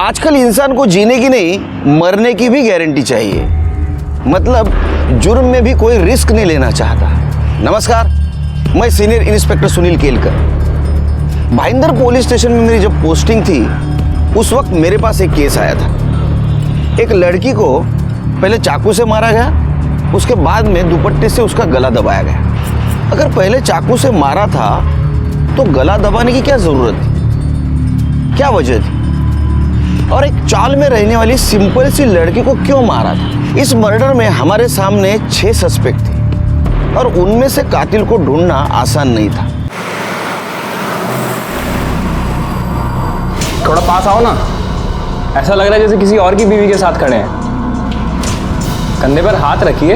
आजकल इंसान को जीने की नहीं मरने की भी गारंटी चाहिए। मतलब जुर्म में भी कोई रिस्क नहीं लेना चाहता। नमस्कार, मैं senior inspector Sunil Kelkar. Bhayandar police station में मेरी जब पोस्टिंग थी उस वक्त मेरे पास एक केस आया था। एक लड़की को पहले चाकू से मारा गया, उसके बाद में दुपट्टे से उसका गला दबाया गया। अगर पहले चाकू से मारा था तो गला दबाने की क्या जरूरत थी, क्या वजह थी? और एक चाल में रहने वाली सिंपल सी लड़की को क्यों मारा था? इस मर्डर में हमारे सामने 6 सस्पेक्ट थे और उनमें से कातिल को ढूंढना आसान नहीं था। थोड़ा पास आओ ना, ऐसा लग रहा है जैसे किसी और की बीवी के साथ खड़े हैं। कंधे पर हाथ रखिए।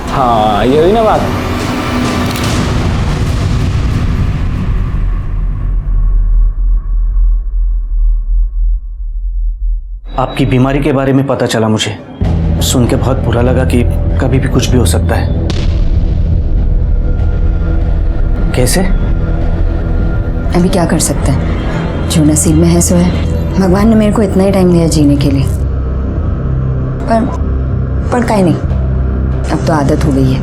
हाँ, ये हुई ना बात। आपकी बीमारी के बारे में पता चला मुझे। सुन के बहुत बुरा लगा कि कभी भी कुछ भी हो सकता है। कैसे? अभी क्या कर सकते हैं, जो नसीब में है सो है। भगवान ने मेरे को इतना ही टाइम दिया जीने के लिए, पर काहे नहीं, अब तो आदत हो गई है।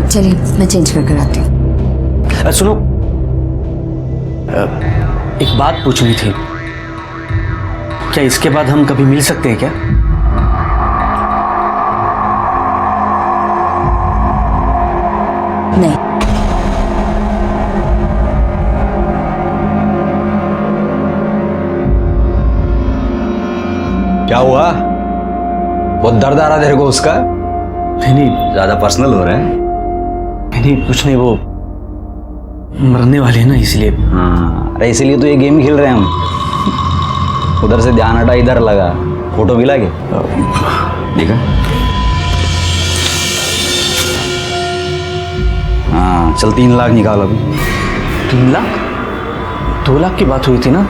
चलिए मैं चेंज कर आती हूँ। सुनो, एक बात पूछनी थी। क्या इसके बाद हम कभी मिल सकते हैं क्या? नहीं। क्या हुआ? बहुत दर्द आ रहा तेरे को उसका? नहीं, ज्यादा पर्सनल हो रहा है। नहीं कुछ नहीं, वो मरने वाले हैं ना इसलिए। हाँ, अरे इसीलिए तो ये गेम खेल रहे हैं हम। उधर से ध्यान हटा, इधर लगा। फोटो भी लागे देखा? हाँ चल, 3 लाख निकाल अभी। 3 लाख? 2 लाख की बात हुई थी ना?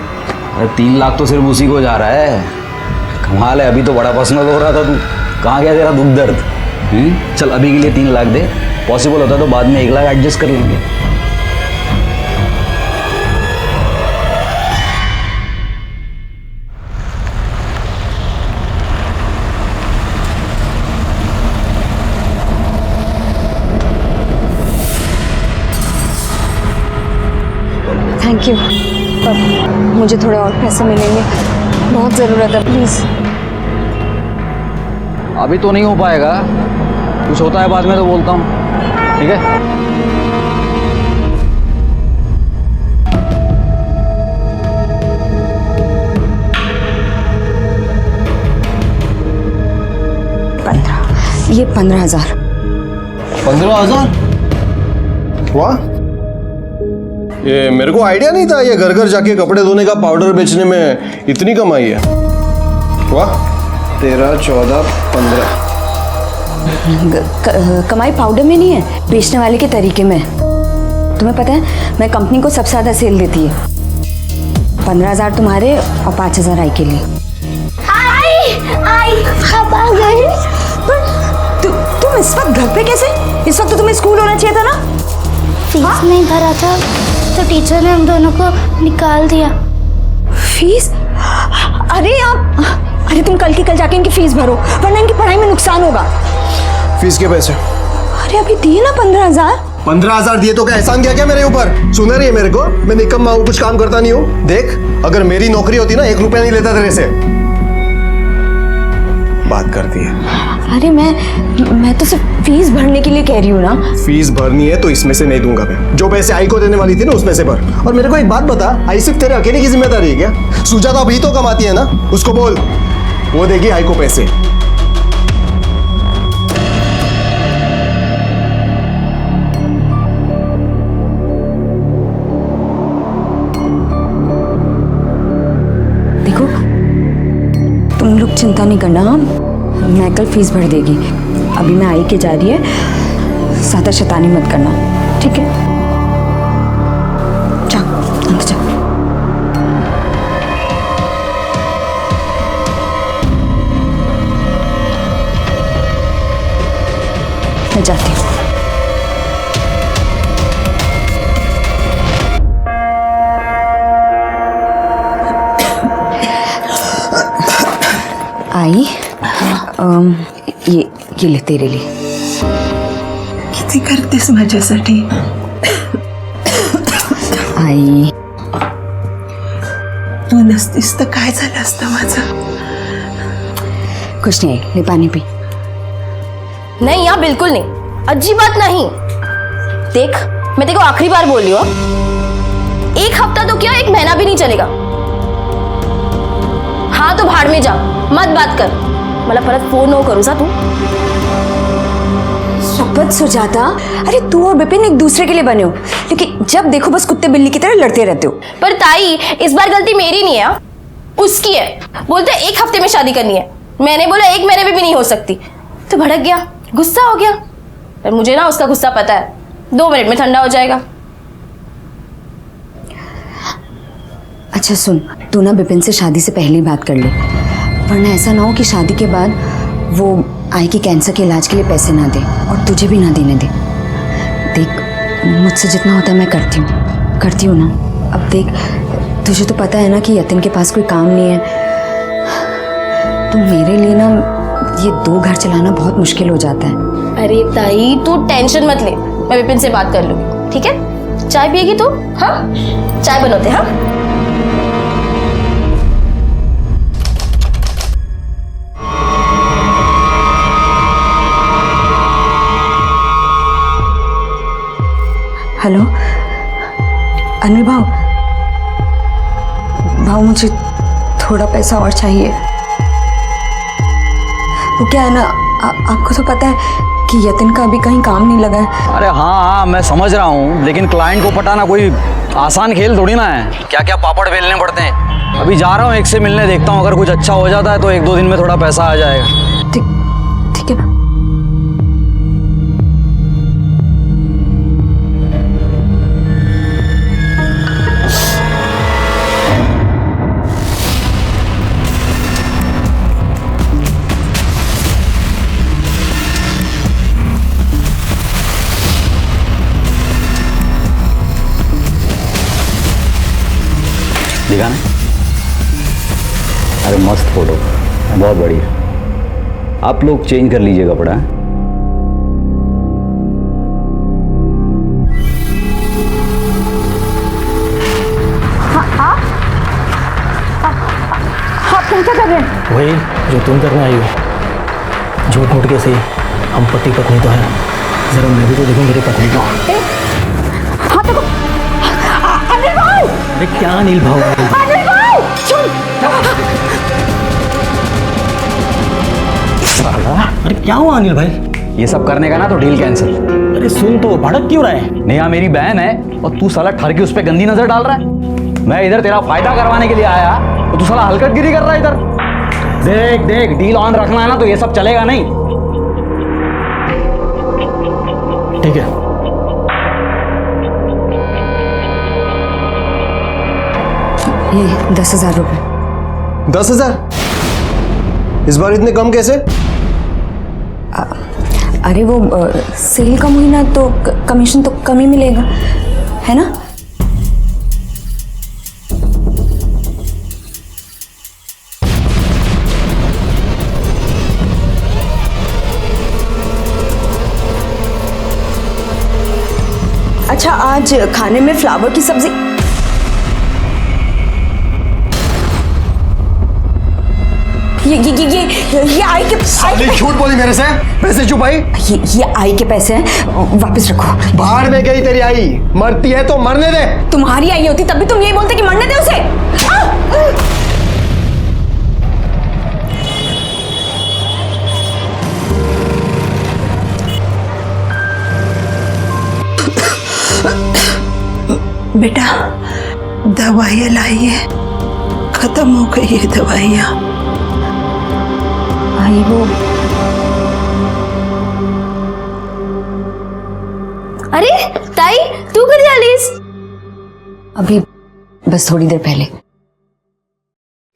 अरे 3 लाख तो सिर्फ उसी को जा रहा है। कमाल है, अभी तो बड़ा पर्सनल हो रहा था तू। कहाँ गया तेरा दुख दर्द? चल अभी के लिए 3 लाख दे, पॉसिबल होता तो बाद में 1 लाख एडजस्ट कर लेंगे। थैंक यू, पर मुझे थोड़े और पैसे मिलेंगे, बहुत ज़रूरत है, प्लीज़। अभी तो नहीं हो पाएगा, कुछ होता है बाद में तो बोलता हूँ, ठीक है? ये 15,000। 15,000? वाह, ये मेरे को आइडिया नहीं था ये घर घर जाके कपड़े धोने का पाउडर बेचने में इतनी कमाई है। वाह, 13, 14, 15। कमाई पाउडर में नहीं है, बेचने वाले के तरीके में। तुम्हें पता है मैं कंपनी को सबसे ज़्यादा सेल देती है। 15,000 तुम्हारे और 5,000 आई के लिए। आई कब आ गई? तुम इस वक्त घर पे कैसे? इस वक्त तो तुम्हें स्कूल होना चाहिए था ना। फीस नहीं भरा था तो टीचर ने हम दोनों को निकाल दिया। फीस? अरे तुम कल की कल जाके इनकी फीस भरो, वरना इनकी पढ़ाई में नुकसान होगा। फीस के पैसे? अरे अभी दिए ना 15,000। 15,000 दिए तो क्या एहसान किया क्या मेरे ऊपर? सुना रही है मेरे को? मैं निकम्मा हूँ, कुछ काम करता नहीं हूँ। देख, अगर मेरी नौकरी होती ना 1 रुपया नहीं लेता तेरे से। बात करती है। अरे मैं तो सिर्फ फीस भरने के लिए कह रही हूँ ना। फीस भरनी है तो इसमें से नहीं दूंगा मैं। जो पैसे आई को देने वाली थी ना उसमें से भर। और मेरे को एक बात बता, आई सिर्फ तेरे अकेले की जिम्मेदारी है क्या? सुजाता अभी तो कमाती है ना, उसको बोल, वो देगी आई को पैसे। देखो, तुम लोग चिंता नहीं करना, मैं कल फीस भर देगी। अभी मैं आई के जा रही है, ज़्यादा शैतानी मत करना, ठीक है? जा अंदर जा। मैं जाती हूँ। आई ये ले तेरे लिए। किती करतेस माझ्यासाठी? आई तू नसतीस तर काय झालं असतं माझं? कुछ नहीं, ले पानी पी। नहीं यार बिल्कुल नहीं, अजीब बात नहीं। देख मैं तेरे को आखिरी बार बोल रही हूँ, एक हफ्ता तो क्या, एक महीना भी नहीं चलेगा। हाँ तो भाड़ में जा, मत बात कर, मला परत फोन नको करू जा तू। शपथ सुजाता, अरे तू और विपिन एक दूसरे के लिए बने हो, लेकिन जब देखो बस कुत्ते बिल्ली की तरह लड़ते रहते हो। पर ताई इस बार गलती मेरी नहीं है, उसकी है। बोलते एक हफ्ते में शादी करनी है, मैंने बोला एक महीने में भी नहीं हो सकती, तो भड़क गया, गुस्सा हो गया। पर मुझे ना उसका गुस्सा पता है, 2 मिनट में ठंडा हो जाएगा। अच्छा सुन, तू ना विपिन से शादी से पहले ही बात कर ले, वरना ऐसा ना हो कि शादी के बाद वो आई के कैंसर के इलाज के लिए पैसे ना दे और तुझे भी ना देने दे। देख मुझसे जितना होता है मैं करती हूँ ना। अब देख तुझे तो पता है ना कि यतिन के पास कोई काम नहीं है, तो मेरे लिए ना ये 2 घर चलाना बहुत मुश्किल हो जाता है। अरे ताई तू टेंशन मत ले, मैं विपिन से बात कर लूंगी, ठीक है? चाय पिएगी तू? हाँ चाय बनाते। हाँ हेलो अनिल भाऊ, मुझे थोड़ा पैसा और चाहिए। वो क्या है ना, आपको तो पता है कि यतिन का अभी कहीं काम नहीं लगा है। अरे हाँ मैं समझ रहा हूँ, लेकिन क्लाइंट को पटाना कोई आसान खेल थोड़ी ना है। क्या क्या पापड़ बेलने पड़ते हैं। अभी जा रहा हूँ एक से मिलने, देखता हूँ अगर कुछ अच्छा हो जाता है तो 1-2 दिन में थोड़ा पैसा आ जाएगा। ठीक है ना? दिखा ना, अरे मस्त फोटो, बहुत बढ़िया। आप लोग चेंज कर लीजिए कपड़ा। आप क्या कर रहे हैं? वही जो तुम करने आई हो, झूठ मूठ के सही, हम पति पत्नी तो हैं, जरा मैं भी तो देखूं मेरी पत्नी को। हाँ देखो अनिल भाई। अरे क्या अनिल भाव, अनिल भाई सुन। अरे क्या हुआ अनिल भाई? ये सब करने का ना तो डील कैंसिल। अरे सुन तो, भड़क क्यों रहा है? नेहा मेरी बहन है और तू साला ठर के उस पर गंदी नजर डाल रहा है। मैं इधर तेरा फायदा करवाने के लिए आया तो तू साला हलकटगिरी कर रहा है इधर। देख डील ऑन रखना है ना तो ये सब चलेगा नहीं। ठीक है, ये 10,000 रुपये। 10,000? इस बार इतने कम कैसे? अरे वो सेल कम हुई ना तो कमीशन तो कम ही मिलेगा, है ना? अच्छा आज खाने में फ्लावर की सब्जी। ये आई के झूठ बोली मेरे से, पैसे छुपाई। ये आई के पैसे हैं, वापस रखो। बाहर में गई तेरी आई, मरती है तो मरने दे। तुम्हारी आई होती तब भी तुम यही बोलते कि मरने दे उसे। बेटा दवाइयाँ लाइए, खत्म हो गई है दवाइयाँ। आई वो अरे ताई तू कधी आलीस? अभी बस थोड़ी देर पहले।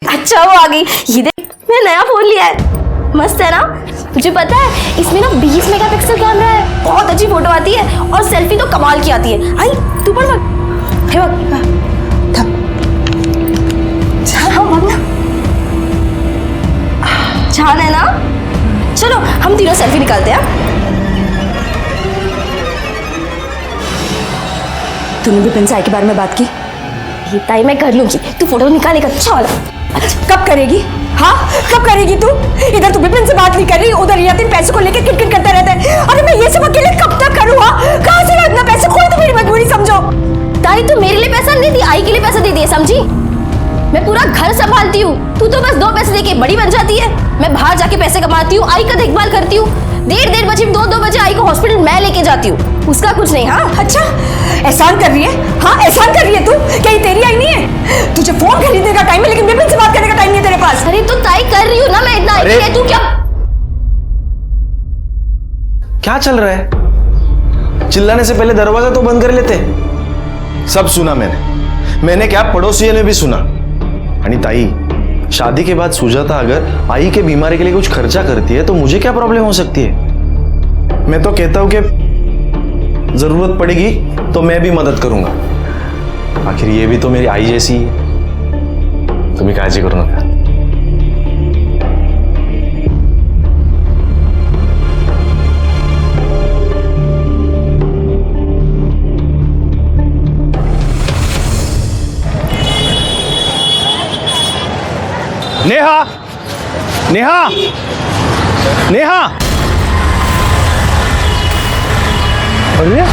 अच्छा वो आ गई। ये देख मैं नया फोन लिया है, मस्त है ना? तुझे पता है इसमें ना 20 मेगापिक्सल कैमरा है, बहुत अच्छी फोटो आती है और सेल्फी तो कमाल की आती है। आई तू पढ़ मत, हे बक हाँ मत ना। हम तीनों सेल्फी निकालते हैं। तूने विपिन से आई के बारे में बात की? ये ताई मैं कर लूंगी, तू फोटो निकालेगा अच्छा वाला। कब करेगी? हाँ कब करेगी तू? इधर तू विपिन से बात नहीं कर रही, उधर यातिन पैसे को लेकर किटकिट करता रहता है। अरे मैं ये सब अकेले कब तक करूँ? कहाँ से इतना पैसे? कोई तो मेरी मजबूरी समझो। ताई तू मेरे लिए पैसा नहीं दी, आई के लिए पैसा दे दिए, समझी? मैं पूरा घर संभालती हूँ, तू तो बस 2 पैसे देके बड़ी बन जाती है। मैं बाहर जाके पैसे कमाती हूँ, आई का देखभाल करती हूँ। 1:30 बजे 2 बजे आई को हॉस्पिटल मैं लेके जाती हूँ, उसका कुछ नहीं। हाँ अच्छा एहसान कर रही है? हाँ एहसान कर रही है तू? क्या ये तेरी आई नहीं है? तुझे फोन खरीदने का टाइम है लेकिन विपिन से बात करने का टाइम नहीं है तेरे पास। अरे तो ताई कर रही हूँ ना मैं, इतना आई है, तू क्या क्या चल रहा है? चिल्लाने से पहले दरवाजा तो बंद कर लेते। सब सुना मैंने क्या पड़ोसियों ने भी सुना। आणि ताई, शादी के बाद सुजाता अगर आई के बीमारी के लिए कुछ खर्चा करती है तो मुझे क्या प्रॉब्लम हो सकती है? मैं तो कहता हूं कि जरूरत पड़ेगी तो मैं भी मदद करूंगा। आखिर ये भी तो मेरी आई जैसी है। तुम्हें काळजी करू नका। नेहा, नेहा, नेहा। अरे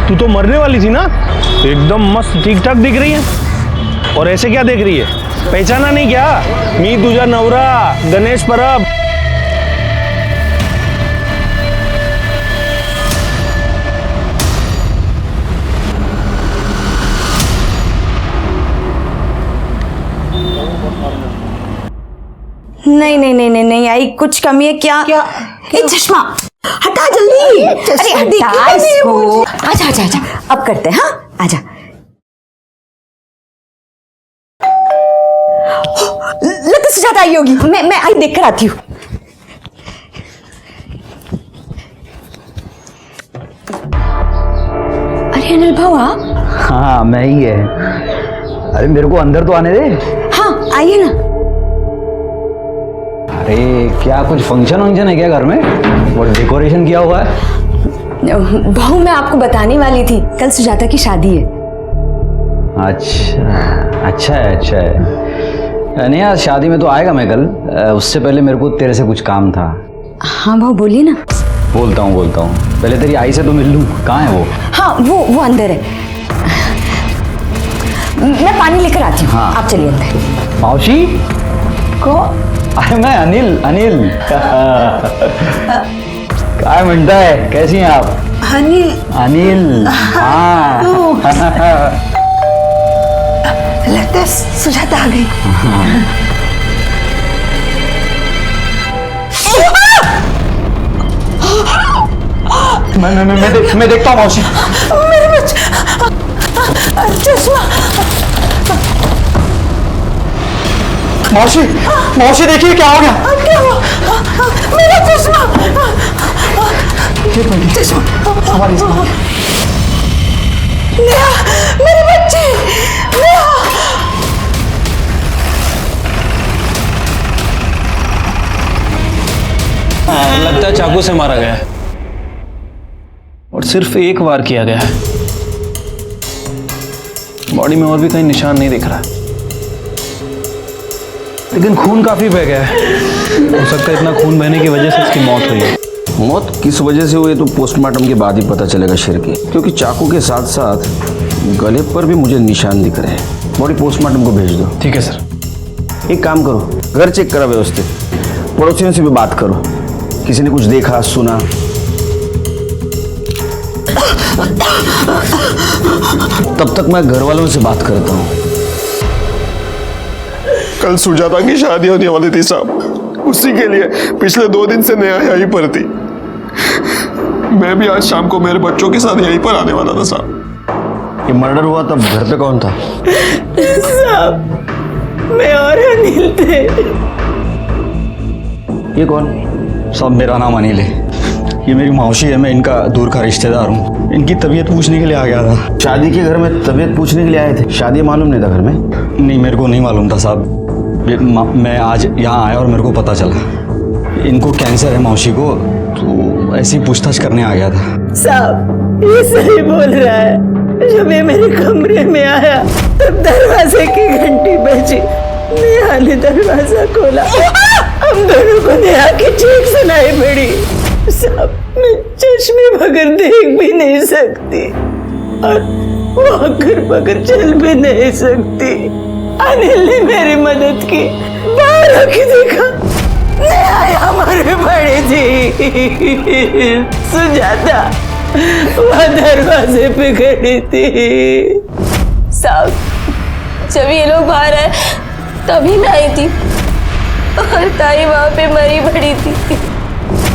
तू तो मरने वाली थी ना? एकदम मस्त ठीक ठाक दिख रही है। और ऐसे क्या देख रही है? पहचाना नहीं क्या? मी तुझा नवरा गणेश परब। नहीं नहीं नहीं नहीं नहीं आई, कुछ कमी है क्या? क्या? ये चश्मा हटा जल्दी। अरे हटा इसको। आजा आजा आजा, अब करते हैं। हाँ आजा। लगता सुजाता आई होगी। मैं आई देख कर आती हूँ। अरे अनिल भाऊ आप? हाँ मैं ही है। अरे मेरे को अंदर तो आने दे। हाँ आइए ना। अरे क्या कुछ फंक्शन वंक्शन है क्या घर में? और डेकोरेशन किया हुआ है? बहू मैं आपको बताने वाली थी, कल सुजाता की शादी है। अच्छा अच्छा है, अच्छा है। नहीं यार, शादी में तो आएगा मैं कल। उससे पहले मेरे को तेरे से कुछ काम था। हाँ बहू बोलिए ना। बोलता हूँ। पहले तेरी आई से तो मिल लूँ। कहाँ है वो? हाँ वो अंदर है। मैं पानी लेकर आती हूँ। हाँ। आप चलिए अंदर। मौसी को? अरे मैं अनिल। क्या म्हणता है? कैसी हैं आप? अनिल हाँ। लगता है सुजाता आ गई। मैं देखता हूँ मौसी। मेरे बच्चे चश्मा। मौसी देखिए क्या हो गया? क्या हुआ? मेरा चश्मा। हमारी नेहा, मेरे बच्चे। नेहा। लगता है चाकू से मारा गया है और सिर्फ एक वार किया गया है। बॉडी में और भी कहीं निशान नहीं दिख रहा, लेकिन खून काफी बह गया है। हो सकता है इतना खून बहने की वजह से इसकी मौत हुई है। मौत किस वजह से हुई तो पोस्टमार्टम के बाद ही पता चलेगा शेर के, क्योंकि चाकू के साथ साथ गले पर भी मुझे निशान दिख रहे हैं। बॉडी पोस्टमार्टम को भेज दो। ठीक है सर। एक काम करो, घर चेक करा व्यवस्थित, पड़ोसियों से भी बात करो, किसी ने कुछ देखा सुना। तब तक मैं घर वालों से बात करता हूँ। कल सुजाता की शादी होने वाली थी साहब, उसी के लिए पिछले 2 दिन से नेहा यहीं पर थी। मैं भी आज शाम को मेरे बच्चों के साथ यहीं पर आने वाला था साहब। ये मर्डर हुआ तब घर पे कौन था? साहब मैं और अनिल थे। ये कौन? साहब मेरा नाम अनिल है। ये मेरी मौसी है, मैं इनका दूर का रिश्तेदार हूँ। इनकी तबीयत पूछने के लिए आ गया था। शादी के घर में तबीयत पूछने के लिए आए थे? शादी मालूम नहीं था घर में? नहीं, मेरे को नहीं मालूम था साहब। मैं आज यहाँ आया और मेरे को पता चला। इनको कैंसर है मौसी को, तो ऐसी पूछताछ करने आ गया था। साहब ये सही बोल रहा है। जब ये मेरे कमरे में आया तब दरवाजे की घंटी बजी, नेहा ने दरवाजा खोला, हम दोनों को नेहा की चीख सुनाई पड़ी। साहब मैं चश्मे बगैर देख भी नहीं सकती और वाकर बगैर चल भी नहीं सकती। अनिल ने मेरी मदद की, बाहर आके देखा नेहा हमारे बड़ी थी, सुजाता वह दरवाजे पे खड़ी थी। साहब जब ये लोग बाहर आए तभी मैं आई थी और ताई वहां पे मरी पड़ी थी।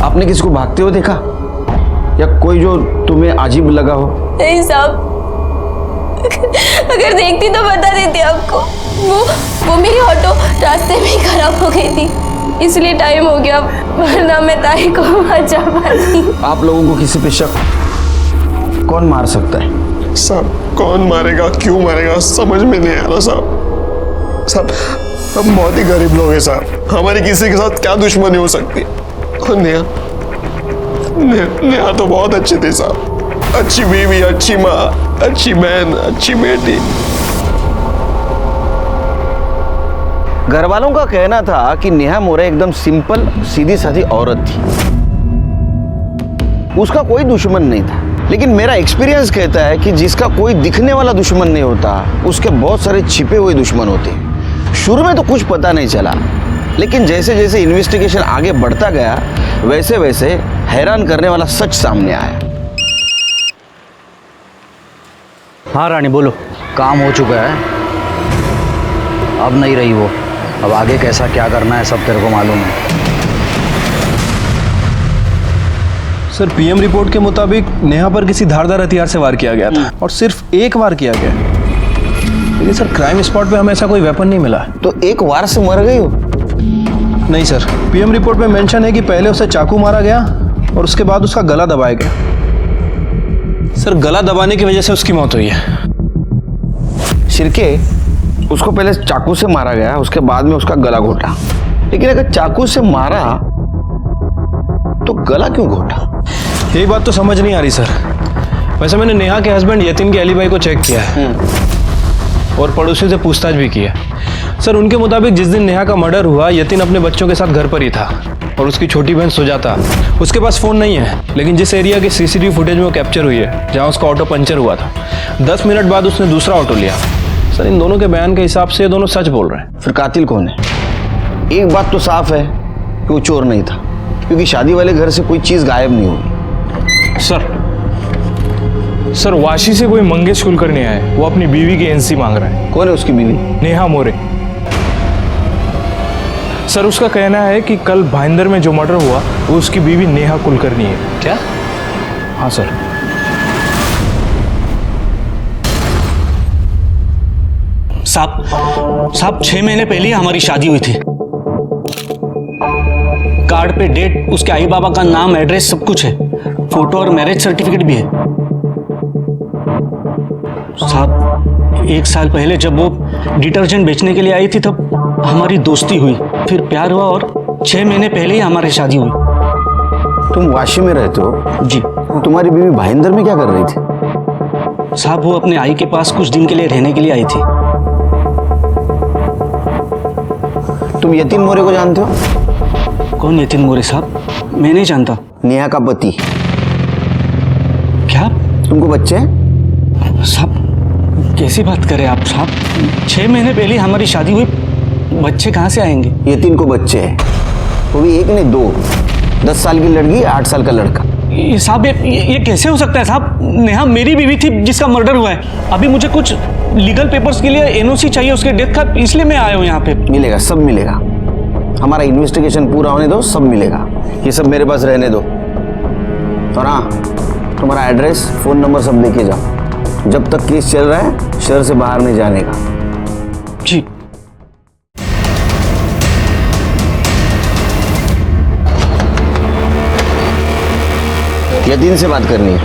आपने किसको भागते हुए देखा या कोई जो तुम्हें अजीब लगा हो? नहीं साहब, अगर देखती तो बता देती आपको। वो मेरी ऑटो रास्ते में ही खराब हो गई थी, इसलिए टाइम हो गया, वरना मैं ताई को बचा पाती। आप लोगों को किसी पे शक कौन मार सकता है? साहब कौन मारेगा, क्यों मारेगा, समझ में नहीं आ रहा साहब। साहब हम बहुत ही गरीब लोग हैं साहब, हमारी किसी के साथ क्या दुश्मनी हो सकती है। और नेहा तो बहुत अच्छी थी साहब, अच्छी बीवी, अच्छी माँ, अच्छी बहन, अच्छी बेटी। घर वालों का कहना था कि नेहा मोरे एकदम सिंपल सीधी सादी औरत थी, उसका कोई दुश्मन नहीं था। लेकिन मेरा एक्सपीरियंस कहता है कि जिसका कोई दिखने वाला दुश्मन नहीं होता, उसके बहुत सारे छिपे हुए दुश्मन होते हैं। शुरू में तो कुछ पता नहीं चला, लेकिन जैसे जैसे इन्वेस्टिगेशन आगे बढ़ता गया वैसे वैसे हैरान करने वाला सच सामने आया। हाँ रानी बोलो। काम हो चुका है, अब नहीं रही वो। अब आगे कैसा क्या करना है सब तेरे को मालूम है। सर पीएम रिपोर्ट के मुताबिक नेहा पर किसी धारदार हथियार से वार किया गया था और सिर्फ एक वार किया गया, लेकिन सर क्राइम स्पॉट पे हमें ऐसा कोई वेपन नहीं मिला। तो एक वार से मर गई हो? नहीं सर, पीएम रिपोर्ट में मेंशन है कि पहले उसे चाकू मारा गया और उसके बाद उसका गला दबाया गया। सर गला दबाने की वजह से उसकी मौत हुई है। शिरके, उसको पहले चाकू से मारा गया, उसके बाद में उसका गला घोटा। लेकिन अगर चाकू से मारा तो गला क्यों घोटा? यही बात तो समझ नहीं आ रही सर। वैसे मैंने नेहा के हस्बैंड यतिन के एलिबाई को चेक किया है और पड़ोसी से पूछताछ भी की है। सर उनके मुताबिक जिस दिन नेहा का मर्डर हुआ, यतिन अपने बच्चों के साथ घर पर ही था और उसकी छोटी बहन सुजाता, उसके पास फ़ोन नहीं है, लेकिन जिस एरिया के सीसीटीवी फुटेज में वो कैप्चर हुई है जहाँ उसका ऑटो पंचर हुआ था, 10 मिनट बाद उसने दूसरा ऑटो लिया। सर इन दोनों के बयान के हिसाब से ये दोनों सच बोल रहे हैं। फिर कातिल कौन है? एक बात तो साफ है कि वो चोर नहीं था, क्योंकि शादी वाले घर से कोई चीज़ गायब नहीं हुई। सर वाशी से कोई मंगेश कुलकर्णी आए, वो अपनी बीवी की एनसी मांग रहा है। कौन है उसकी बीवी? नेहा मोरे। सर उसका कहना है कि कल भाईंदर में जो मर्डर हुआ वो उसकी बीवी नेहा कुलकर्णी है। क्या? हाँ सर। साहब 6 महीने पहले ही हमारी शादी हुई थी। कार्ड पे डेट, उसके आई बाबा का नाम, एड्रेस सब कुछ है, फोटो और मैरिज सर्टिफिकेट भी है। साहब 1 साल पहले जब वो डिटर्जेंट बेचने के लिए आई थी तब हमारी दोस्ती हुई, फिर प्यार हुआ और 6 महीने पहले ही हमारी शादी हुई। तुम वाशी में रहते हो? जी। तुम्हारी बीवी भाईंदर में क्या कर रही थी? साहब वो अपने आई के पास कुछ दिन के लिए रहने के लिए आई थी। तुम यतिन मोरे को जानते हो? कौन यतिन मोरे साहब? मैं नहीं जानता। नेहा का पति। क्या? तुमको बच्चे हैं? साहब कैसी बात करें आप साहब? 6 महीने पहले हमारी शादी हुई, बच्चे कहाँ से आएंगे? यतिन को बच्चे हैं, वो भी एक नहीं 2। 10 साल की लड़की, 8 साल का लड़का। ये साहब ये कैसे हो सकता है साहब? नेहा मेरी बीवी थी जिसका मर्डर हुआ है। अभी मुझे कुछ लीगल पेपर्स के लिए एनओसी चाहिए उसके डेथ का, इसलिए मैं आया हूँ यहाँ पे। मिलेगा, सब मिलेगा। हमारा इन्वेस्टिगेशन पूरा होने दो, सब मिलेगा। ये सब मेरे पास रहने दो। और हाँ, तुम्हारा एड्रेस, फ़ोन नंबर सब लेके जाओ। जब तक केस चल रहा है शहर से बाहर नहीं जाने का। जी। यतिन से बात करनी है।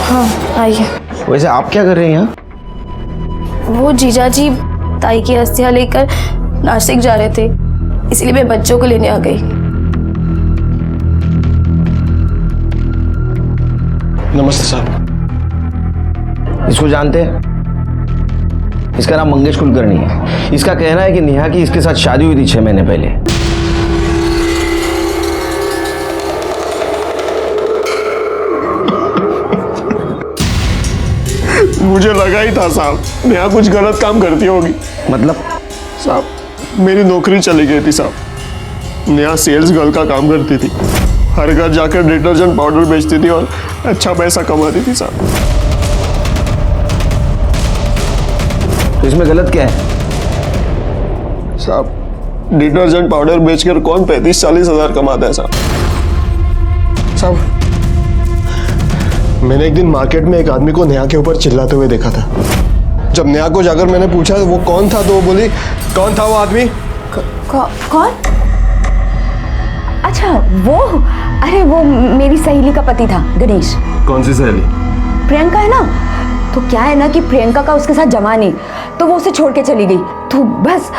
हाँ आइए। वैसे आप क्या कर रहे हैं यहाँ? वो जीजा जी ताई की अस्थियां लेकर नासिक जा रहे थे, इसलिए मैं बच्चों को लेने आ गई। नमस्ते साहब। इसको जानते हैं? इसका नाम मंगेश कुलकर्णी है। इसका कहना है कि नेहा की इसके साथ शादी हुई थी 6 महीने पहले। मुझे लगा ही था साहब, नेहा कुछ गलत काम करती होगी। मतलब? साहब, मेरी नौकरी चली गई थी साहब। नेहा सेल्स गर्ल का काम करती थी, हर घर जाकर डिटर्जेंट पाउडर बेचती थी और अच्छा पैसा कमाती थी साहब। तो इसमें गलत क्या है? साहब, डिटर्जेंट पाउडर बेचकर कौन 35-40 हजार कमाता है साहब? साहब, मैंने एक दिन मार्केट में एक आदमी को नेहा के ऊपर चिल्लाते हुए देखा था। जब नेहा को जाकर मैंने पूछा वो कौन था, तो वो बोली, कौन था वो आदमी? कौन? अच्छा वो, अरे वो मेरी सहेली का पति था, गणेश। कौन सी सहेली? प्रियंका है ना, तो क्या है ना कि प्रियंका का उसके साथ जमा नहीं, तो वो उसे छोड़ के चली गई। तो बस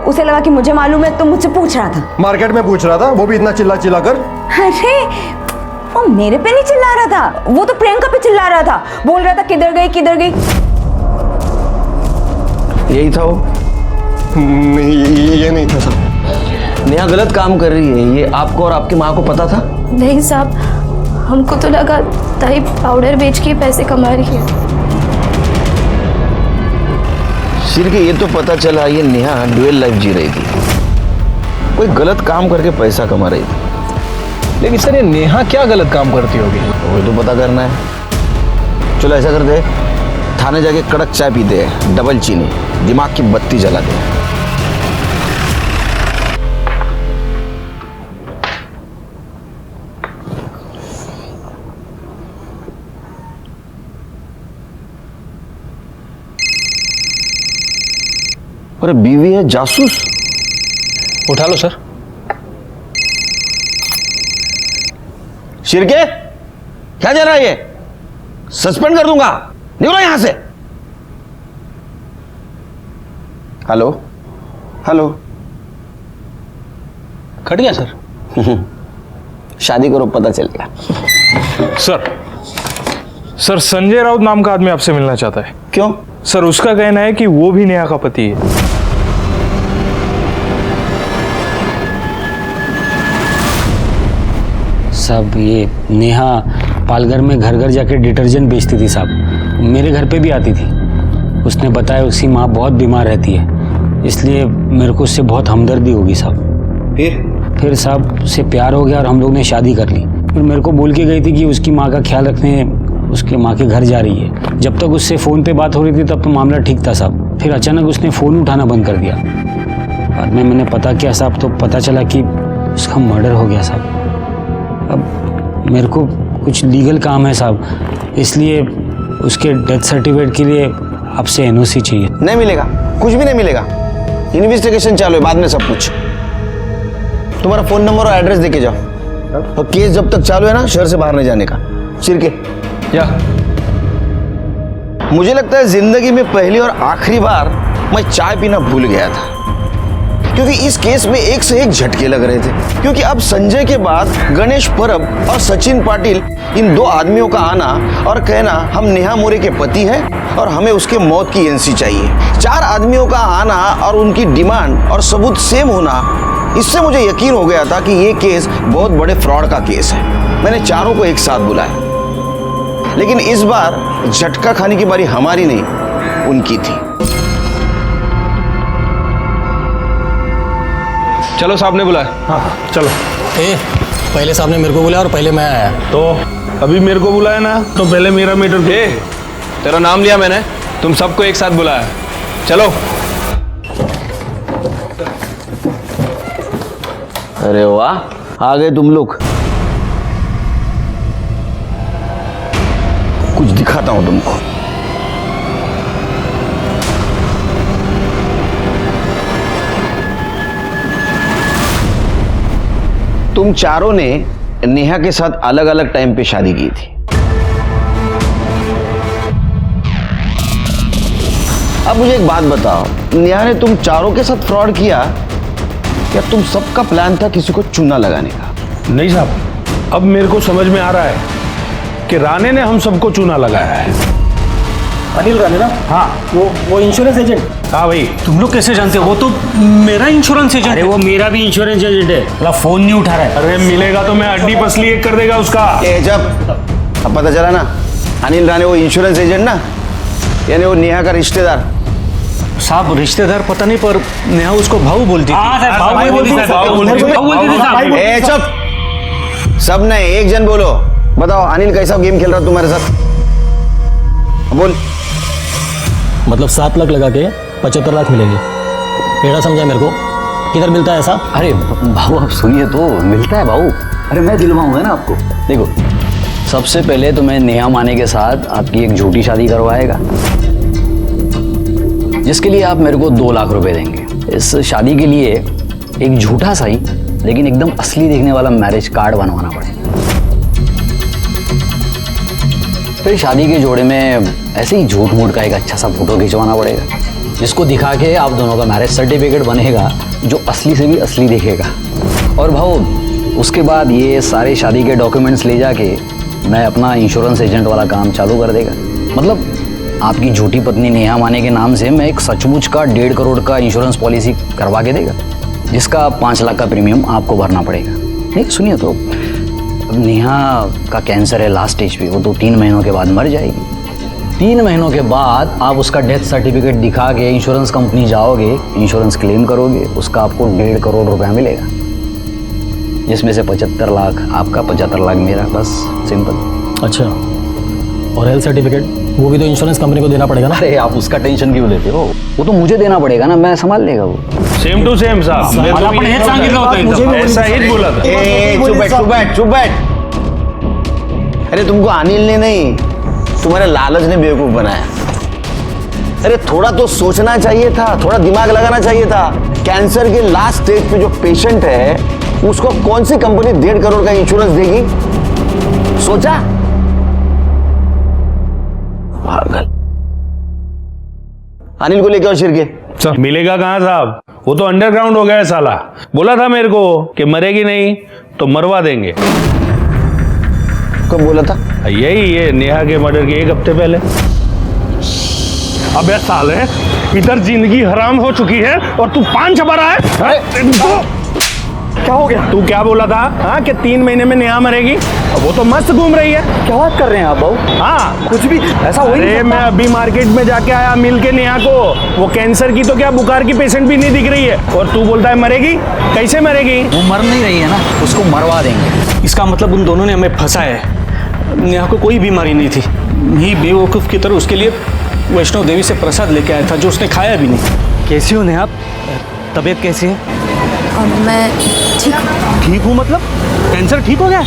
उसे लगा कि मुझे मालूम है, तो मुझसे पूछ रहा था। मार्केट में पूछ रहा था, वो भी इतना चिल्ला चिल्ला कर? अरे वो मेरे पे नहीं चिल्ला रहा था, वो तो प्रियंका पे चिल्ला रहा था, बोल रहा था किधर गई किधर गई। यही था वो? नहीं, ये नहीं था साहब। नेहा गलत काम कर रही है, ये आपको और आपकी माँ को पता था? नहीं साहब, हमको तो लगा ताई पाउडर बेच के पैसे कमा रही है। सिर के ये तो पता चला ये नेहा ड्यूअल लाइफ जी रही थी, कोई गलत काम करके पैसा कमा रही थी। लेकिन सर ये नेहा क्या गलत काम करती होगी? वही तो पता करना है। चलो ऐसा करते हैं, थाने जाके कड़क चाय पीते हैं, डबल चीनी, दिमाग की बत्ती जलाते हैं। अरे बीवी है जासूस? उठा लो सर। शिरके क्या चल रहा है ये? सस्पेंड कर दूंगा, निकलो यहां से। Hello hello. कट गया सर। शादी करो, पता चलेगा। सर संजय राउत नाम का आदमी आपसे मिलना चाहता है। क्यों? सर उसका कहना है कि वो भी नेहा का पति है। साहब ये नेहा पालघर में घर घर जाके डिटर्जेंट बेचती थी साहब, मेरे घर पे भी आती थी। उसने बताया उसकी माँ बहुत बीमार रहती है, इसलिए मेरे को उससे बहुत हमदर्दी होगी साहब। फिर साहब से प्यार हो गया और हम लोग ने शादी कर ली। फिर मेरे को बोल के गई थी कि उसकी माँ का ख्याल रखने उसके माँ के घर जा रही है। जब तक उससे फ़ोन पे बात हो रही थी तब तो मामला ठीक था साहब, फिर अचानक उसने फ़ोन उठाना बंद कर दिया। बाद में मैंने पता किया साहब, तो पता चला कि उसका मर्डर हो गया साहब। अब मेरे को कुछ लीगल काम है साहब, इसलिए उसके डेथ सर्टिफिकेट के लिए आपसे एनओसी चाहिए। नहीं मिलेगा, कुछ भी नहीं मिलेगा। इन्वेस्टिगेशन चालू है, बाद में सब कुछ। तुम्हारा फोन नंबर और एड्रेस देके जाओ, और केस जब तक चालू है ना, शहर से बाहर नहीं जाने का। चिरके या मुझे लगता है जिंदगी में पहली और आखिरी बार मैं चाय पीना भूल गया था, क्योंकि इस केस में एक से एक झटके लग रहे थे। क्योंकि अब संजय के बाद गणेश परब और सचिन पाटिल, इन दो आदमियों का आना और कहना हम नेहा मोरे के पति हैं और हमें उसके मौत की एनसी चाहिए। 4 आदमियों का आना और उनकी डिमांड और सबूत सेम होना, इससे मुझे यकीन हो गया था कि ये केस बहुत बड़े फ्रॉड का केस है। मैंने चारों को एक साथ बुलाया, लेकिन इस बार झटका खाने की बारी हमारी नहीं, उनकी थी। चलो साहब ने बुलाया। हाँ चलो। पहले साहब ने मेरे को बुलाया और पहले मैं आया। तो अभी मेरे को बुलाया ना, तो पहले मेरा मीटर। तेरा नाम लिया मैंने, तुम सबको एक साथ बुलाया। चलो। अरे वाह, आ गए तुम लोग। कुछ दिखाता हूं तुमको। तुम चारों ने नेहा के साथ अलग अलग टाइम पे शादी की थी। अब मुझे एक बात बताओ, नेहा ने तुम चारों के साथ फ्रॉड किया या तुम सबका प्लान था किसी को चूना लगाने का? नहीं साहब, अब मेरे को समझ में आ रहा है कि राणे ने हम सबको चूना लगाया है। अनिल राणे ना? हाँ वो इंश्योरेंस एजेंट। हाँ भाई। तुम लोग कैसे जानते हो? वो तो मेरा इंश्योरेंस एजेंट अरे है। वो मेरा भी इंश्योरेंस एजेंट है, मतलब फोन नहीं उठा रहा है। अरे मिलेगा तो मैं हड्डी पसली एक कर देगा उसका। ए जब अब पता चला ना, अनिल राणे वो इंश्योरेंस एजेंट ना, यानी वो नेहा का रिश्तेदार। साहब रिश्तेदार पता नहीं, पर नेहा उसको भाऊ बोलती थी। हाँ सर, भाऊ बोलती थी, भाऊ बोलती थी। भाऊ बोलती थी साहब। ए चुप, सब नहीं, एक जन बोलो। बताओ अनिल कैसा गेम खेल रहा तुम्हारे साथ? बोल। मतलब 7 लाख लगा के 75 लाख मिलेंगे, टेढ़ा समझा मेरे को? किधर मिलता है ऐसा? अरे भाऊ आप सुनिए तो, मिलता है भाऊ। अरे मैं दिलवाऊंगा ना आपको। देखो सबसे पहले तो मैं नेहा माने के साथ आपकी एक झूठी शादी करवाएगा, जिसके लिए आप मेरे को 2 लाख रुपए देंगे। इस शादी के लिए एक झूठा सा ही लेकिन एकदम असली देखने वाला मैरिज कार्ड बनवाना पड़ेगा। फिर शादी के जोड़े में ऐसे ही झूठ मूठ का एक अच्छा सा फोटो खिंचवाना पड़ेगा, जिसको दिखा के आप दोनों का मैरिज सर्टिफिकेट बनेगा, जो असली से भी असली दिखेगा। और भाऊ उसके बाद ये सारे शादी के डॉक्यूमेंट्स ले जाके मैं अपना इंश्योरेंस एजेंट वाला काम चालू कर देगा। मतलब आपकी झूठी पत्नी नेहा माने के नाम से मैं एक सचमुच का 1.5 करोड़ का इंश्योरेंस पॉलिसी करवा के देगा, जिसका 5 लाख का प्रीमियम आपको भरना पड़ेगा। नहीं सुनिए तो, अब नेहा का कैंसर है लास्ट स्टेज पे, वो तो 3 महीनों के बाद मर जाएगी। 3 महीनों के बाद आप उसका डेथ सर्टिफिकेट दिखा के इंश्योरेंस कंपनी जाओगे, इंश्योरेंस क्लेम करोगे, उसका आपको 1.5 करोड़ रुपया मिलेगा, जिसमें से 75 लाख आपका, 75 लाख मेरा, बस सिंपल। अच्छा, और हेल्थ सर्टिफिकेट वो भी तो इंश्योरेंस कंपनी को देना पड़ेगा ना? अरे आप उसका टेंशन क्यों लेते हो? वो तो मुझे देना पड़ेगा ना, मैं संभाल लेगा वो। सेम टू सेम साहब, मैं तो आपण हेच सांगितलं होतं एकदम. ऐसा ही बोला था। ए चुप बैठ, चुप बैठ, चुप बैठ। अरे तुमको अनिल ने नहीं, तुम्हारे लालच ने बेवकूफ बनाया। अरे थोड़ा तो सोचना चाहिए था, थोड़ा दिमाग लगाना चाहिए था। कैंसर के लास्ट स्टेज पे जो पेशेंट है, उसको कौन सी कंपनी 1.5 करोड़ का इंश्योरेंस देगी? सोचा? पागल। अनिल को लेके आओ शिरके। मिलेगा कहाँ साहब, वो तो अंडरग्राउंड हो गया है साला। बोला था मेरे को कि मरेगी नहीं तो मरवा देंगे। कब बोला था? यही ये नेहा के मर्डर के 1 हफ्ते पहले। अबे साले, इधर जिंदगी हराम हो चुकी है और तू पान चबा रहा है। क्या हो गया? तू क्या बोला था? हाँ कि 3 महीने में नेहा मरेगी, वो तो मस्त घूम रही है। क्या बात कर रहे हैं आप भाऊ? हाँ कुछ भी ऐसा हो ही नहीं अरे सकता। मैं अभी मार्केट में जाके आया, मिल के नेहा को। वो कैंसर की तो क्या, बुखार की पेशेंट भी नहीं दिख रही है, और तू बोलता है मरेगी। कैसे मरेगी? वो मर नहीं रही है ना, उसको मरवा देंगे। इसका मतलब उन दोनों ने हमें फंसाया है। नेहा को कोई बीमारी नहीं थी, ये बेवकूफ़ की तरह उसके लिए वैष्णो देवी से प्रसाद लेके आया था, जो उसने खाया भी नहीं। कैसी हो नेहा? तबीयत कैसी है? और मैं ठीक ठीक हूँ मतलब? कैंसर ठीक हो गया?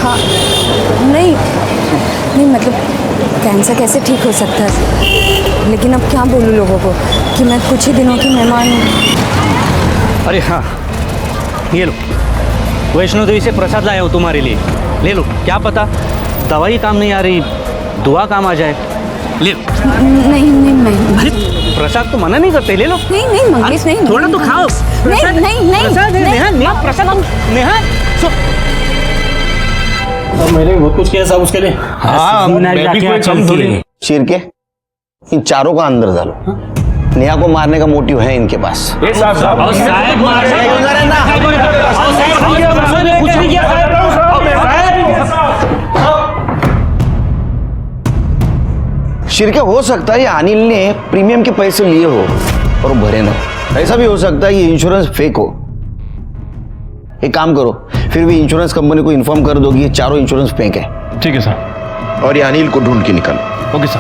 हाँ, नहीं मतलब कैंसर कैसे ठीक हो सकता है? लेकिन अब क्या बोलूँ लोगों को कि मैं कुछ ही दिनों की मेहमान हूँ। अरे हाँ, ये लो, वैष्णो देवी से प्रसाद लाया हूँ तुम्हारे लिए, ले लो। क्या पता दवाई काम नहीं आ रही, दुआ काम आ जाए। ले लो। नहीं अरे प्रसाद तो मना नहीं करते, ले लो। नहीं मंगेश, नहीं थोड़ा तो खाओ। नहीं प्रसाद है, नेहा, नेहा प्रसाद, नेहा मैंने बहुत कुछ किया साहब उसके लिए। हाँ, मैं भी कोई कम थोड़ी। शिरके, इन चारों का अंदर डालो। नेहा को मारने का मोटिव है इनके पास। ये साहब कुछ नहीं किया साहब। शिरके, हो सकता है ये अनिल ने प्रीमियम के पैसे लिए हो और वो भरे ना। ऐसा भी हो सकता है ये इंश्योरेंस फेक हो। एक काम करो, फिर भी इंश्योरेंस कंपनी को इन्फॉर्म कर दो कि ये चारों इंश्योरेंस फेक है। ठीक है सर। और ये अनिल को ढूंढ के निकालो। Okay sir.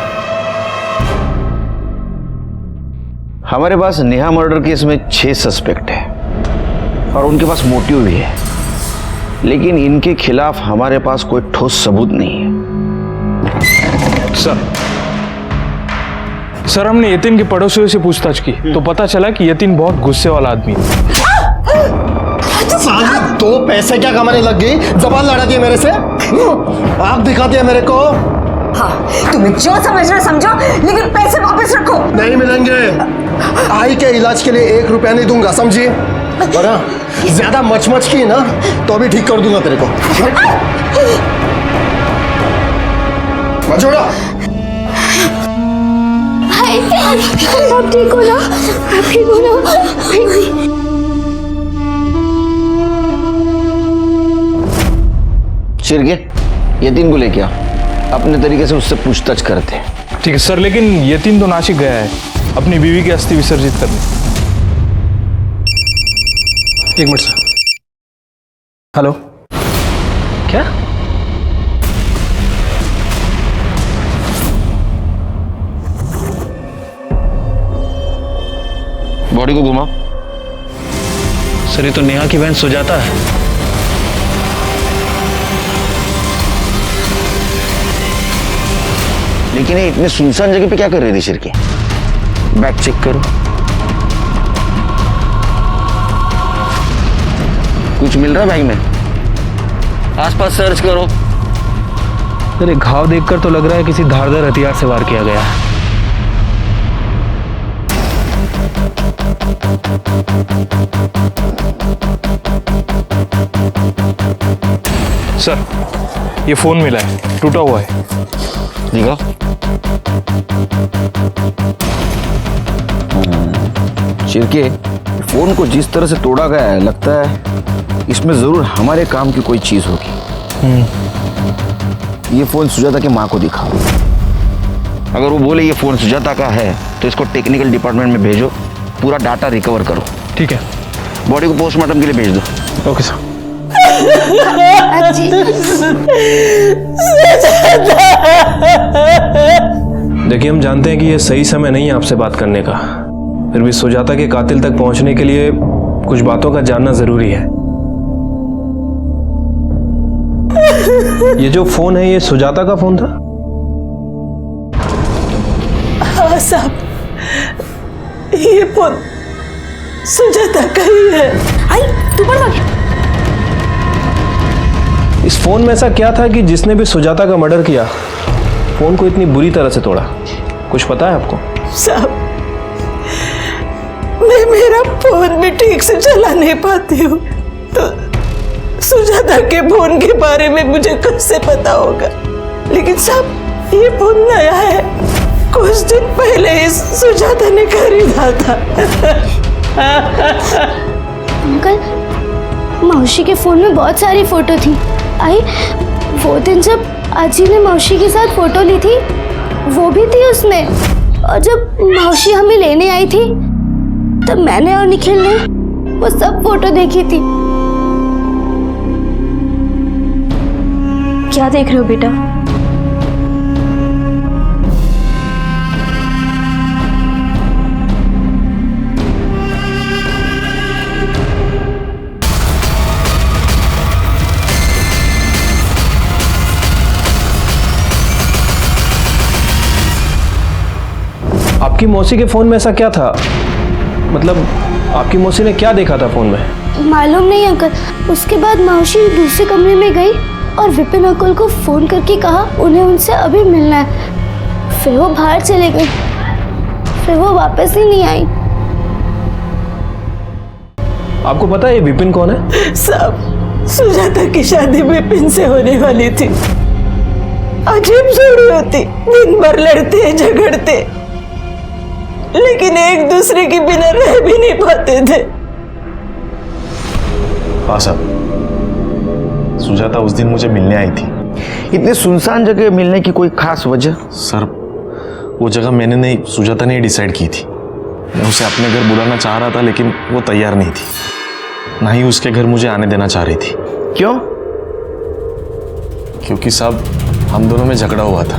हमारे पास नेहा मर्डर केस में 6 सस्पेक्ट है और उनके पास मोटिव भी है, लेकिन इनके खिलाफ हमारे पास कोई ठोस सबूत नहीं है। सर हमने यतीन के पड़ोसियों से पूछताछ की तो पता चला कि यतीन बहुत गुस्से वाला आदमी है। साले 2 पैसे क्या कमाने लग गई, जबान लड़ाती है मेरे से। आप दिखाते हैं मेरे को। हाँ, तुम्हें जो समझना समझो, लेकिन पैसे वापस रखो। नहीं मिलेंगे। आई के इलाज के लिए 1 रुपया नहीं दूंगा, समझी? बड़ा ज्यादा मच की ना तो अभी ठीक कर दूंगा तेरे को। छोड़ो। भाई आप ठीक हो ना? आप ठीक हो ना? शिरके, यतीन को लेके आओ, अपने तरीके से उससे पूछताछ करते हैं। ठीक है सर, लेकिन यतीन तो नासिक गया है अपनी बीवी की अस्थि विसर्जित करने। एक मिनट सर। हेलो, क्या? बॉडी को घुमाओ। सर ये तो नेहा की बहन सुजाता है। लेकिन ये इतने सुनसान जगह पे क्या कर रही थी शिरके? बैग चेक करो। कुछ मिल रहा है बैग में? आसपास सर्च करो। सर एक घाव देखकर तो लग रहा है किसी धारदार हथियार से वार किया गया है। सर ये फोन मिला है, टूटा हुआ है। देखो। शिरके, फोन को जिस तरह से तोड़ा गया है, लगता है इसमें जरूर हमारे काम की कोई चीज होगी। ये फोन सुजाता की माँ को दिखाओ। अगर वो बोले ये फोन सुजाता का है तो इसको टेक्निकल डिपार्टमेंट में भेजो, पूरा डाटा रिकवर करो। ठीक है। बॉडी को पोस्टमार्टम के लिए भेज दो। Okay sir. देखिए हम जानते हैं कि ये सही समय नहीं है आपसे बात करने का, फिर भी सुजाता के कातिल तक पहुंचने के लिए कुछ बातों का जानना जरूरी है। ये जो फोन है ये सुजाता का फोन था? हाँ साहब, ये फोन सुजाता का ही है। आई तू पढ़। इस फोन में ऐसा क्या था कि जिसने भी सुजाता का मर्डर किया फोन को इतनी बुरी तरह से तोड़ा? कुछ पता है आपको? साहब मैं मेरा फोन भी ठीक से चला नहीं पाती हूँ, तो सुजाता के फोन के बारे में मुझे कैसे पता होगा? लेकिन साहब ये फोन नया है, कुछ दिन पहले ही सुजाता ने खरीदा था। अंकल, मौसी के फोन में बहुत सारी फोटो थी। आई वो दिन जब आजी ने मौसी के साथ फोटो ली थी वो भी थी उसमें, और जब मौसी हमें लेने आई थी तब मैंने और निखिल ने वो सब फोटो देखी थी। क्या देख रहे हो बेटा? आपकी मौसी के फोन में ऐसा क्या था? मतलब आपकी मौसी ने क्या देखा था फोन में? मालूम नहीं अंकल। उसके बाद मौसी दूसरे कमरे में गई और विपिन अंकल को फोन करके कहा उन्हें उनसे अभी मिलना है। फिर वो बाहर चले गए, फिर वो वापस ही नहीं आई। आपको पता है ये विपिन कौन है? साहब सुजाता की शादी विपिन से होने वाली थी। अजीब जोड़ी होती, दिन भर लड़ते झगड़ते, लेकिन एक दूसरे के बिना रह भी नहीं पाते थे। हाँ साहब, सुजाता उस दिन मुझे मिलने आई थी। इतने सुनसान जगह मिलने की कोई खास वजह? सर वो जगह मैंने नहीं, सुजाता ने डिसाइड की थी। मैं उसे अपने घर बुलाना चाह रहा था लेकिन वो तैयार नहीं थी, ना ही उसके घर मुझे आने देना चाह रही थी। क्यों? क्योंकि साहब हम दोनों में झगड़ा हुआ था।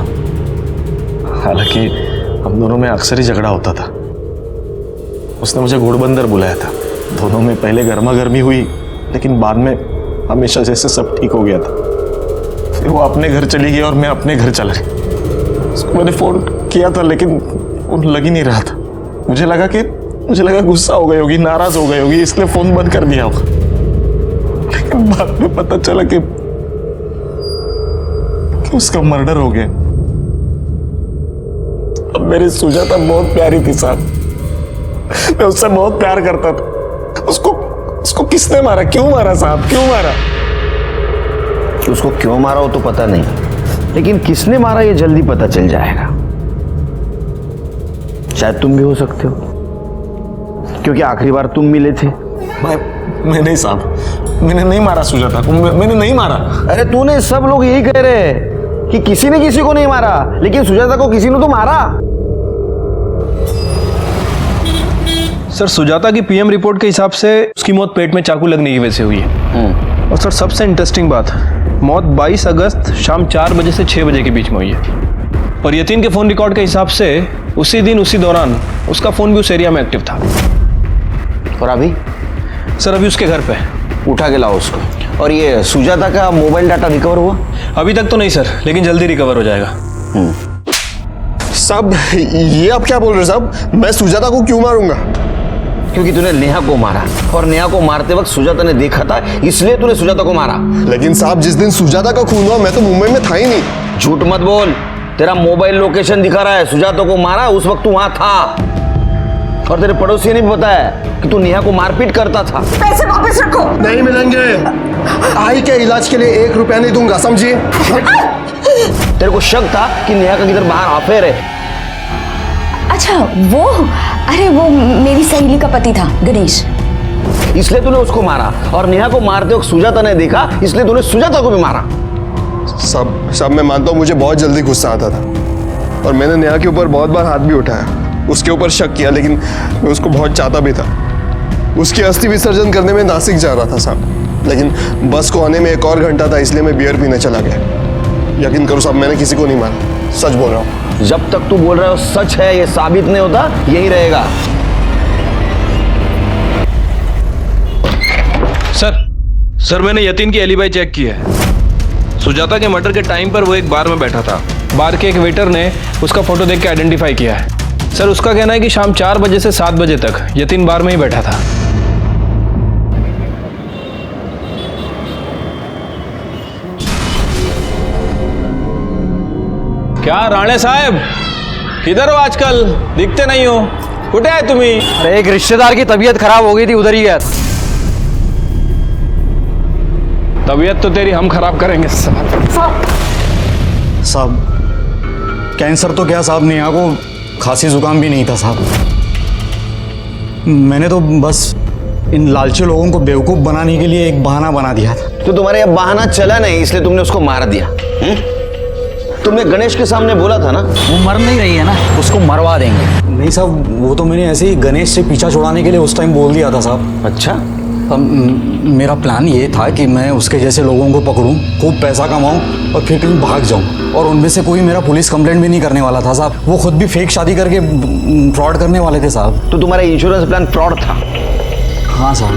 हालांकि हम दोनों में अक्सर ही झगड़ा होता था। उसने मुझे घोड़बंदर बुलाया था। दोनों में पहले गर्मा गर्मी हुई, लेकिन बाद में हमेशा जैसे सब ठीक हो गया था। फिर वो अपने घर चली गई और मैं अपने घर चला गया। उसको मैंने फोन किया था लेकिन फोन लग ही नहीं रहा था। मुझे लगा गुस्सा हो गई होगी, नाराज हो गई होगी, इसलिए फोन बंद कर दिया होगा। लेकिन बाद में पता चला कि उसका मर्डर हो गया। अब मेरी सुजाता बहुत प्यारी थी साहब, मैं उससे बहुत प्यार करता था। उसको किसने मारा? क्यों मारा साहब? क्यों मारा? उसको क्यों मारा हो तो पता नहीं, लेकिन किसने मारा ये जल्दी पता चल जाएगा। शायद तुम भी हो सकते हो, क्योंकि आखिरी बार तुम मिले थे। मैं नहीं साहब, मैंने नहीं मारा सुजाता को, मैंने नहीं मारा। अरे तूने, सब लोग यही कह रहे हैं कि किसी ने किसी को नहीं मारा, लेकिन सुजाता को किसी ने तो मारा। सर सुजाता की पीएम रिपोर्ट के हिसाब से उसकी मौत पेट में चाकू लगने की वजह से हुई है। और सर सबसे इंटरेस्टिंग बात, मौत 22 अगस्त शाम 4 बजे से 6 बजे के बीच में हुई है। और यतीन के फ़ोन रिकॉर्ड के हिसाब से उसी दिन उसी दौरान उसका फ़ोन भी उस एरिया में एक्टिव था। और अभी? सर अभी उसके घर पे। उठा के लाओ उसको। और ये सुजाता का मोबाइल डाटा रिकवर हुआ? अभी तक तो नहीं सर, लेकिन जल्दी रिकवर हो जाएगा। साहब ये आप क्या बोल रहे हो साहब? मैं सुजाता को क्यों मारूंगा? क्योंकि तूने नेहा को मारा, और नेहा को मारते वक्त सुजाता ने देखा था, इसलिए तूने सुजाता को मारा। लेकिन साहब जिस दिन सुजाता का खून हुआ मैं तो मुंबई में था ही नहीं। झूठ मत बोल, तेरा मोबाइल लोकेशन दिखा रहा है। सुजाता को मारा उस वक्त तू वहां था, और तेरे पड़ोसी ने भी बताया कि तू नेहा को मारपीट करता था। पैसे वापस रखो। नहीं मिलेंगे। आई के इलाज के लिए 1 रुपया नहीं दूंगा, समझिए। तेरे को शक था कि नेहा का किधर बाहर अफेयर है। अच्छा वो, अरे वो मेरी सहेली का पति था गणेश, इसलिए तूने उसको मारा। और नेहा को मारते वक्त सुजाता ने देखा, इसलिए तूने सुजाता को भी मारा। सब मैं मानता हूँ मुझे बहुत जल्दी गुस्सा आता था, और मैंने नेहा के ऊपर बहुत बार हाथ भी उठाया, उसके ऊपर शक किया, लेकिन मैं उसको बहुत चाहता भी था। उसकी अस्थि विसर्जन करने में नासिक जा रहा था साहब, लेकिन बस को आने में 1 और घंटा था, इसलिए मैं बियर पीने चला गया। यकीन करो साहब मैंने किसी को नहीं मारा, सच बोल रहा हूँ। जब तक तू बोल रहा है सच है, ये साबित नहीं होता, यही रहेगा। सर मैंने यतीन की एलिबाई चेक की है। सुजाता के मर्डर के टाइम पर वो एक बार में बैठा था। बार के एक वेटर ने उसका फोटो देख के आइडेंटिफाई किया है। सर उसका कहना है कि शाम 4 बजे से 7 बजे तक यतीन बार में ही बैठा था। क्या राणे साहब, किधर हो आजकल? दिखते नहीं हो, कुठे आहे तुम्ही? अरे एक रिश्तेदार की तबीयत खराब हो गई थी, उधर ही गया था। तबीयत तो तेरी हम खराब करेंगे साहब कैंसर तो क्या साहब, नेहा को खांसी जुकाम भी नहीं था साहब। मैंने तो बस इन लालची लोगों को बेवकूफ़ बनाने के लिए एक बहाना बना दिया था। तो तुम्हारे ये बहाना चला नहीं, इसलिए तुमने उसको मार दिया। तुमने गणेश के सामने बोला था ना, वो मर नहीं रही है ना, उसको मरवा देंगे। नहीं साहब, वो तो मैंने ऐसे ही गणेश से पीछा छुड़ाने के लिए उस टाइम बोल दिया था साहब। अच्छा, मेरा प्लान ये था कि मैं उसके जैसे लोगों को पकड़ूं, खूब पैसा कमाऊं और फिर कहीं भाग जाऊं। और उनमें से कोई मेरा पुलिस कंप्लेंट भी नहीं करने वाला था साहब। वो खुद भी फेक शादी करके फ्रॉड करने वाले थे साहब। तो तुम्हारा इंश्योरेंस प्लान फ्रॉड था? हाँ साहब।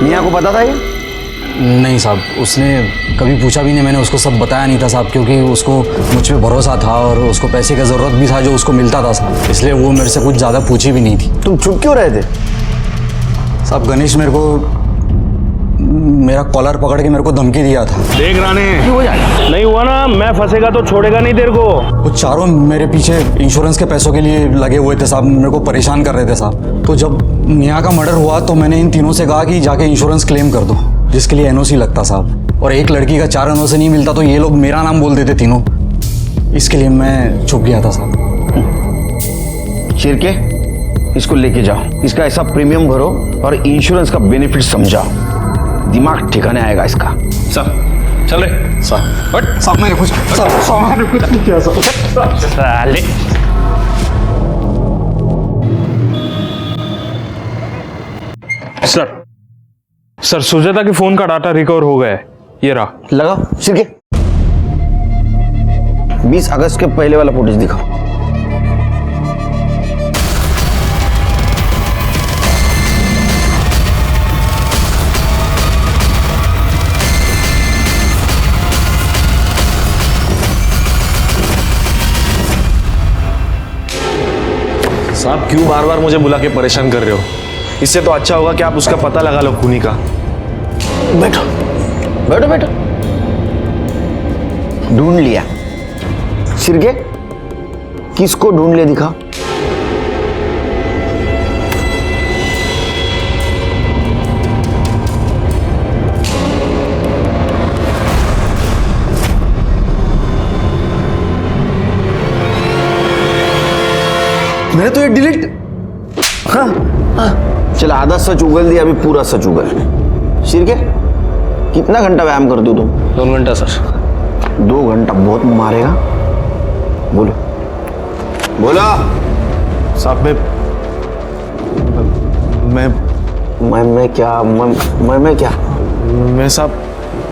नेहा को पता था ये? नहीं साहब, उसने कभी पूछा भी नहीं, मैंने उसको सब बताया नहीं था साहब, क्योंकि उसको मुझ पे भरोसा था और उसको पैसे का ज़रूरत भी था जो उसको मिलता था साहब, इसलिए वो मेरे से कुछ ज़्यादा पूछी भी नहीं थी। तुम चुप क्यों रहे थे? साहब गणेश मेरे को मेरा कॉलर पकड़ के मेरे को धमकी दिया था। देख राणे, नहीं हुआ ना, मैं फंसेगा तो छोड़ेगा नहीं तेरे को। वो चारों मेरे पीछे इंश्योरेंस के पैसों के लिए लगे हुए थे साहब, मेरे को परेशान कर रहे थे साहब। तो जब नेहा का मर्डर हुआ तो मैंने इन तीनों से कहा कि जाके इंश्योरेंस क्लेम कर दो, जिसके लिए एनओसी लगता साहब। और एक लड़की का 4 एनओसी नहीं मिलता तो ये लोग मेरा नाम बोल देते तीनों, इसके लिए मैं छुप गया था साहब। चिरके, इसको लेके जाओ, इसका ऐसा प्रीमियम भरो और इंश्योरेंस का बेनिफिट समझाओ, दिमाग ठिकाने आएगा इसका। सर चल रहे साहब मैंने कुछ नहीं किया साहब। सर सुजाता के फोन का डाटा रिकवर हो गया है, ये रहा। लगाओ सिरके, 20 अगस्त के पहले वाला फुटेज दिखाओ। साहब क्यों बार बार मुझे बुला के परेशान कर रहे हो? इससे तो अच्छा होगा कि आप उसका पता लगा लो, खूनी का। बैठो बैठो बैठो। ढूंढ लिया? सिरके, किसको ढूंढ लिया दिखा। मैंने तो ये डिलीट। हाँ चल, आधा सच उगल दिया, अभी पूरा सच उगल। शिरके, कितना घंटा व्यायाम करते हो तुम? 2 घंटा सर। 2 घंटा बहुत मारेगा। बोलो बोलो। साहब मैं क्या मैं साहब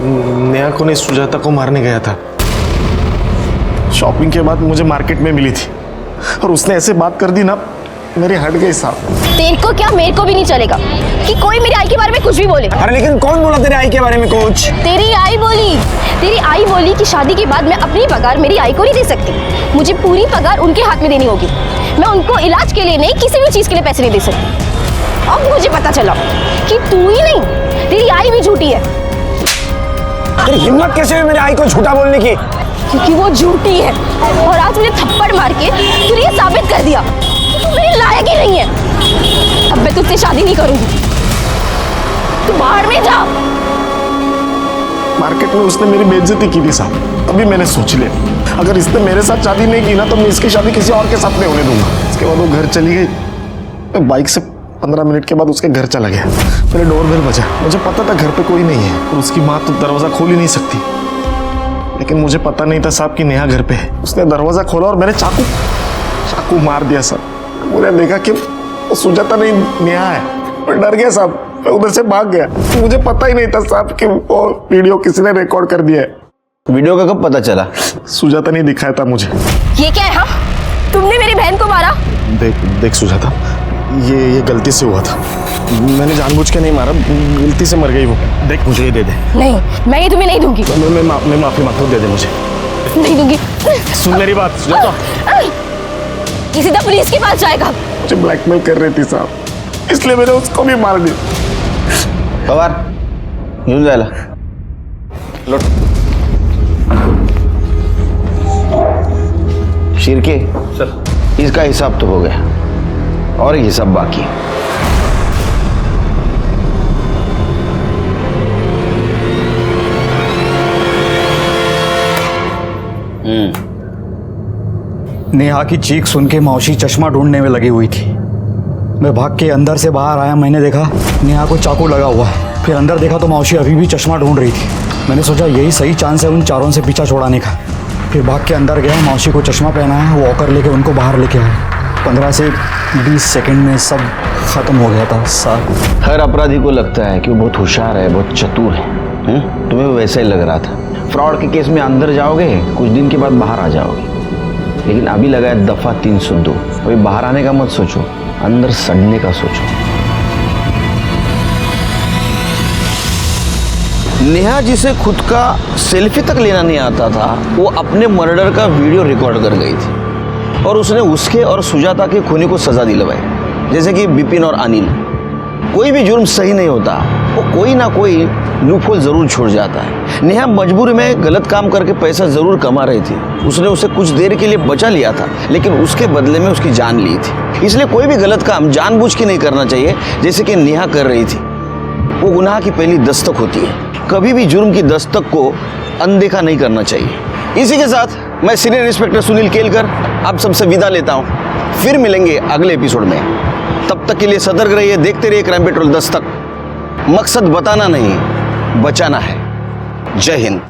नेहा को नहीं, सुजाता को मारने गया था। शॉपिंग के बाद मुझे मार्केट में मिली थी और उसने ऐसे बात कर दी ना, मेरी हट गई साहब। तेरे को क्या, मेरे को भी नहीं चलेगा कि कोई मेरी आई के बारे में कुछ भी बोले। अरे लेकिन कौन बोला तेरे आई के बारे में कुछ? तेरी आई बोली कि शादी के बाद मैं अपनी पगार मेरी आई को नहीं दे सकती, मुझे पूरी पगार उनके हाथ में देनी होगी। मैं उनको इलाज के लिए नहीं, किसी भी चीज के लिए पैसे नहीं दे सकती। अब मुझे पता चला कि तू ही नहीं, तेरी आई भी झूठी है। तेरी हिम्मत कैसे हुई मेरी आई को झूठा बोलने की? क्योंकि वो झूठी है और आज मुझे थप्पड़ मार के तूने ये साबित कर दिया कि तू मेरे लायक ही नहीं है। अब मैं तुझसे शादी नहीं करूंगी, तू बाहर में जा। मार्केट में उसने मेरी बेइज्जती की थी साहब, तभी मैंने सोच लिया अगर इसने मेरे साथ शादी नहीं की ना तो मैं इसकी शादी किसी और के साथ नहीं होने दूंगा। इसके बाद वो घर चली गई। मैं बाइक से 15 मिनट के बाद उसके घर चला गया। मेरे डोरबेल बजा, मुझे पता था घर पे कोई नहीं है और उसकी माँ तो दरवाजा खोल ही नहीं सकती, लेकिन मुझे पता नहीं था साहब कि नेहा घर पे है। उसने दरवाजा खोला और मैंने चाकू मार दिया साहब। मुझे देखा कि वो सुजाता नहीं नेहा है, मैं डर गया साहब, मैं उधर से भाग गया। मुझे पता ही नहीं था साहब कि वो वीडियो किसी ने रिकॉर्ड कर दिया है। वीडियो का कब पता चला? सुजाता ने दिखाया था मुझे। ये क्या है? हाँ, तुमने मेरी बहन को मारा? देख सुजाता, ये गलती से हुआ था, मैंने जानबूझ के नहीं मारा, गलती से मर गई वो। देख मुझे ये दे दे। नहीं, मैं ये तुम्हें नहीं दूंगी। मैं माफी मांगता हूँ, दे दे मुझे। नहीं दूंगी। सुन मेरी बात सुजाता। ये सीधा पुलिस के पास जाएगा। मुझे ब्लैकमेल कर रही थी साहब, इसलिए मैंने उसको भी मार दिया। पवार घेऊन जायला लोट। शिरके सर, इसका हिसाब तो हो गया और एक हिसाब बाकी है। नेहा की चीख सुन के मौसी चश्मा ढूंढने में लगी हुई थी। मैं भाग के अंदर से बाहर आया, मैंने देखा नेहा को चाकू लगा हुआ है। फिर अंदर देखा तो मौसी अभी भी चश्मा ढूंढ रही थी। मैंने सोचा यही सही चांस है उन चारों से पीछा छुड़ाने का। फिर भाग के अंदर गया, मौसी को चश्मा पहना है, वॉकर लेके उनको बाहर लेके आया। 15 से 20 सेकंड में सब खत्म हो गया था साहब। हर अपराधी को लगता है कि वो बहुत होशियार है, बहुत चतुर है। तुम्हें भी वैसा ही लग रहा था। फ्रॉड के केस में अंदर जाओगे, कुछ दिन के बाद बाहर आ जाओगे, लेकिन अभी लगा है दफा 302। अभी बाहर आने का मत सोचो, अंदर सड़ने का सोचो। नेहा जिसे खुद का सेल्फी तक लेना नहीं आता था, वो अपने मर्डर का वीडियो रिकॉर्ड कर गई थी और उसने उसके और सुजाता के खूनी को सजा दिलवाई। जैसे कि बिपिन और अनिल। कोई भी जुर्म सही नहीं होता, वो कोई ना कोई लूपहोल जरूर छोड़ जाता है। नेहा मजबूरी में गलत काम करके पैसा जरूर कमा रही थी। उसने उसे कुछ देर के लिए बचा लिया था, लेकिन उसके बदले में उसकी जान ली थी। इसलिए कोई भी गलत काम जानबूझ के नहीं करना चाहिए, जैसे कि नेहा कर रही थी। वो गुनाह की पहली दस्तक होती है। कभी भी जुर्म की दस्तक को अनदेखा नहीं करना चाहिए। इसी के साथ मैं सीनियर इंस्पेक्टर सुनील केलकर आप सबसे विदा लेता हूँ। फिर मिलेंगे अगले एपिसोड में। तब तक के लिए सतर्क रहिए, देखते रहिए क्राइम पेट्रोल दस्तक। मकसद बताना नहीं, बचाना है। जय हिंद।